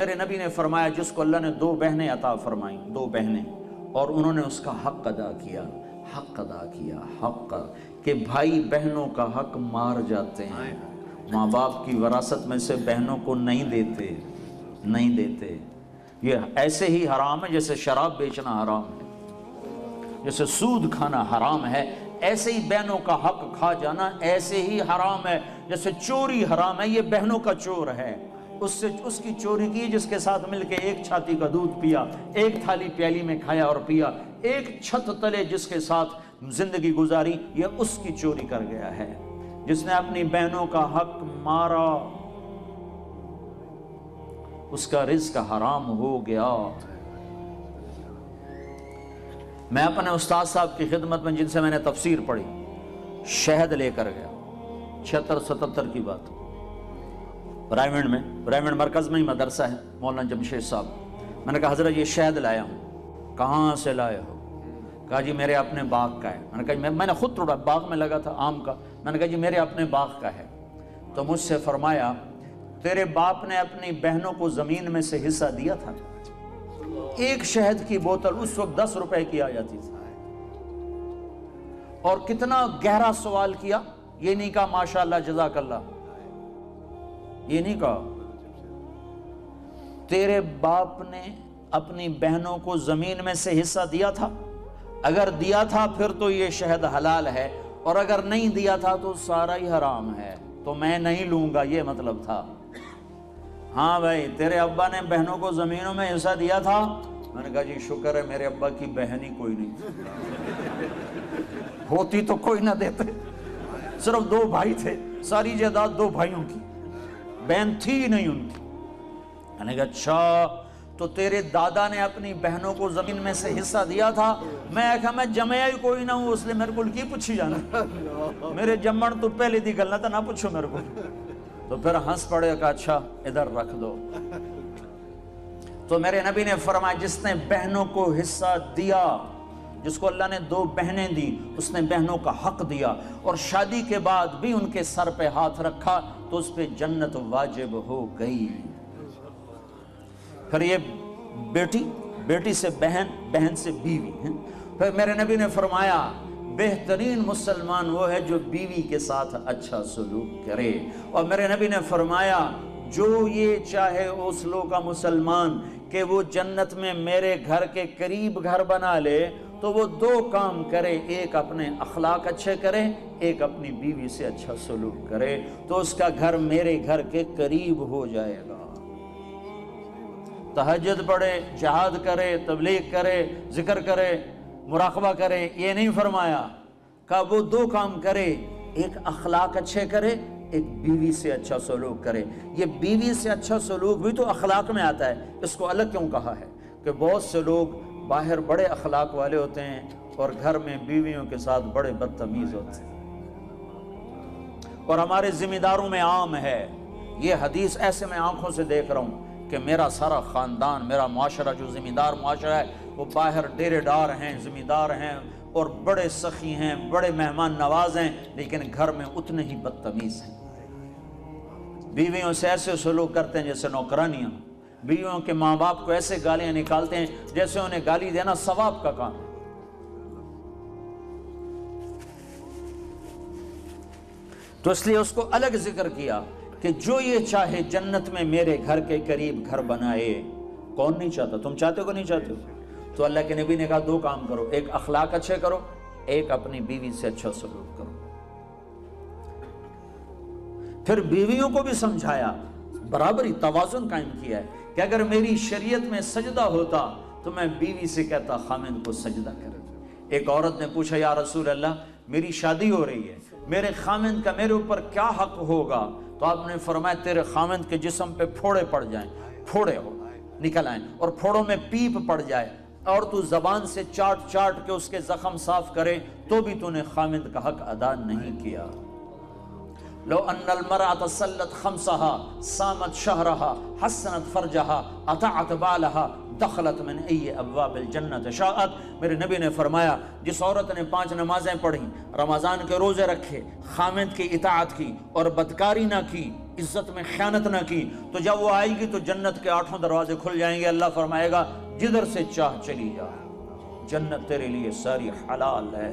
میرے نبی نے فرمایا جس کو اللہ نے دو بہنیں عطا فرمائیں، دو بہنیں، اور انہوں نے اس کا حق ادا کیا، حق کہ بھائی بہنوں کا حق مار جاتے ہیں، ماں باپ کی وراثت میں سے بہنوں کو نہیں دیتے، یہ ایسے ہی حرام ہے جیسے شراب بیچنا حرام ہے، جیسے سود کھانا حرام ہے، ایسے ہی بہنوں کا حق کھا جانا ایسے ہی حرام ہے، جیسے چوری حرام ہے، یہ بہنوں کا چور ہے، اس کی چوری کی جس کے ساتھ مل کے ایک چھاتی کا دودھ پیا، ایک تھالی پیالی میں کھایا اور پیا، ایک چھت تلے جس کے ساتھ زندگی گزاری، یہ اس کی چوری کر گیا ہے۔ جس نے اپنی بہنوں کا حق مارا اس کا رزق حرام ہو گیا۔ میں اپنے استاد صاحب کی خدمت میں جن سے میں نے تفسیر پڑھی، شہد لے کر گیا، 76-77 کی بات، رائمنڈ مرکز میں ہی مدرسہ ہے، مولانا جمشید صاحب۔ میں نے کہا حضرت یہ شہد لایا ہوں۔ کہاں سے لائے ہو؟ کہا جی میرے اپنے باغ کا ہے۔ میں نے کہا میں نے خود توڑا، باغ میں لگا تھا آم کا۔ میں نے کہا جی میرے اپنے باغ کا ہے۔ تو مجھ سے فرمایا تیرے باپ نے اپنی بہنوں کو زمین میں سے حصہ دیا تھا؟ ایک شہد کی بوتل اس وقت 10 روپے کی آ جاتی تھی۔ اور کتنا گہرا سوال کیا، یہ نہیں کہا ماشاءاللہ جزاک اللہ، یہ نہیں کہا تیرے باپ نے اپنی بہنوں کو زمین میں سے حصہ دیا تھا؟ اگر دیا تھا پھر تو یہ شہد حلال ہے، اور اگر نہیں دیا تھا تو سارا ہی حرام ہے، تو میں نہیں لوں گا، یہ مطلب تھا۔ ہاں بھائی تیرے ابا نے بہنوں کو زمینوں میں حصہ دیا تھا؟ میں نے کہا جی شکر ہے میرے ابا کی بہن ہی کوئی نہیں، ہوتی تو کوئی نہ دیتے، صرف 2 بھائی تھے، ساری جائیداد 2 بھائیوں کی، بہن تھی نہیں ان کی۔ میں نے کہا اچھا تو تیرے دادا نے اپنی بہنوں کو زمین میں سے حصہ دیا تھا؟ میں کہا میں جمعہ ہی کوئی نہ ہوں، اس لیے میرے کو کی پوچھی جانا، میرے جمعن تو پہلے دی گلنا تھا، نہ پوچھو میرے کو۔ تو پھر ہنس پڑے، کہا اچھا ادھر رکھ دو۔ تو میرے نبی نے فرمایا جس نے بہنوں کو حصہ دیا، جس کو اللہ نے 2 بہنیں دی، اس نے بہنوں کا حق دیا، اور شادی کے بعد بھی ان کے سر پہ ہاتھ رکھا تو اس پہ جنت واجب ہو گئی۔ پھر یہ بیٹی سے بہن، بہن سے بیوی ہیں۔ پھر میرے نبی نے فرمایا بہترین مسلمان وہ ہے جو بیوی کے ساتھ اچھا سلوک کرے، اور میرے نبی نے فرمایا جو یہ چاہے اس لوگ کا مسلمان کہ وہ جنت میں میرے گھر کے قریب گھر بنا لے تو وہ 2 کام کرے، ایک اپنے اخلاق اچھے کرے، ایک اپنی بیوی سے اچھا سلوک کرے، تو اس کا گھر میرے گھر کے قریب ہو جائے گا۔ تہجد پڑھے، جہاد کرے، تبلیغ کرے، ذکر کرے، مراقبہ کرے، یہ نہیں فرمایا، کہ وہ 2 کام کرے، ایک اخلاق اچھے کرے، ایک بیوی سے اچھا سلوک کرے۔ یہ بیوی سے اچھا سلوک بھی تو اخلاق میں آتا ہے، اس کو الگ کیوں کہا ہے؟ کہ بہت سے لوگ باہر بڑے اخلاق والے ہوتے ہیں اور گھر میں بیویوں کے ساتھ بڑے بدتمیز ہوتے ہیں، اور ہمارے ذمہ داروں میں عام ہے یہ حدیث۔ ایسے میں آنکھوں سے دیکھ رہا ہوں کہ میرا سارا خاندان، میرا معاشرہ جو ذمہ دار معاشرہ ہے، وہ باہر ڈیرے دار ہیں، ذمہ دار ہیں، اور بڑے سخی ہیں، بڑے مہمان نواز ہیں، لیکن گھر میں اتنے ہی بدتمیز ہیں۔ بیویوں سے ایسے سلوک کرتے ہیں جیسے نوکرانیاں، بیویوں کے ماں باپ کو ایسے گالیاں نکالتے ہیں جیسے انہیں گالی دینا ثواب کا کام ہے۔ تو اس لیے اس کو الگ ذکر کیا کہ جو یہ چاہے جنت میں میرے گھر کے قریب گھر بنائے۔ کون نہیں چاہتا؟ تم چاہتے ہو کہ نہیں چاہتے ہو؟ تو اللہ کے نبی نے کہا 2 کام کرو، ایک اخلاق اچھے کرو، ایک اپنی بیوی سے اچھا سلوک کرو۔ پھر بیویوں کو بھی سمجھایا، برابری، توازن قائم کیا ہے کہ اگر میری شریعت میں سجدہ ہوتا تو میں بیوی سے کہتا خامند کو سجدہ کرے۔ ایک عورت نے پوچھا یا رسول اللہ میری شادی ہو رہی ہے، میرے خامند کا میرے اوپر کیا حق ہوگا؟ تو آپ نے فرمایا تیرے خامند کے جسم پہ پھوڑے پڑ جائیں، پھوڑے ہو نکل آئیں، اور پھوڑوں میں پیپ پڑ جائے، اور تو زبان سے چاٹ چاٹ کے اس کے زخم صاف کرے، تو بھی تو نے خامند کا حق ادا نہیں کیا۔ لو ان المرأة صلت خمسها صامت شهرها حسنت فرجها اطاعت بالها دخلت من ای ابواب الجنت شاءت۔ میرے نبی نے فرمایا جس عورت نے 5 نمازیں پڑھی، رمضان کے روزے رکھے، خامند کی اطاعت کی اور بدکاری نہ کی، عزت میں خیانت نہ کی، تو جب وہ آئے گی تو جنت کے 8 دروازے کھل جائیں گے، اللہ فرمائے گا جدھر سے چاہ چلی جا، جنت تیرے لیے ساری حلال ہے۔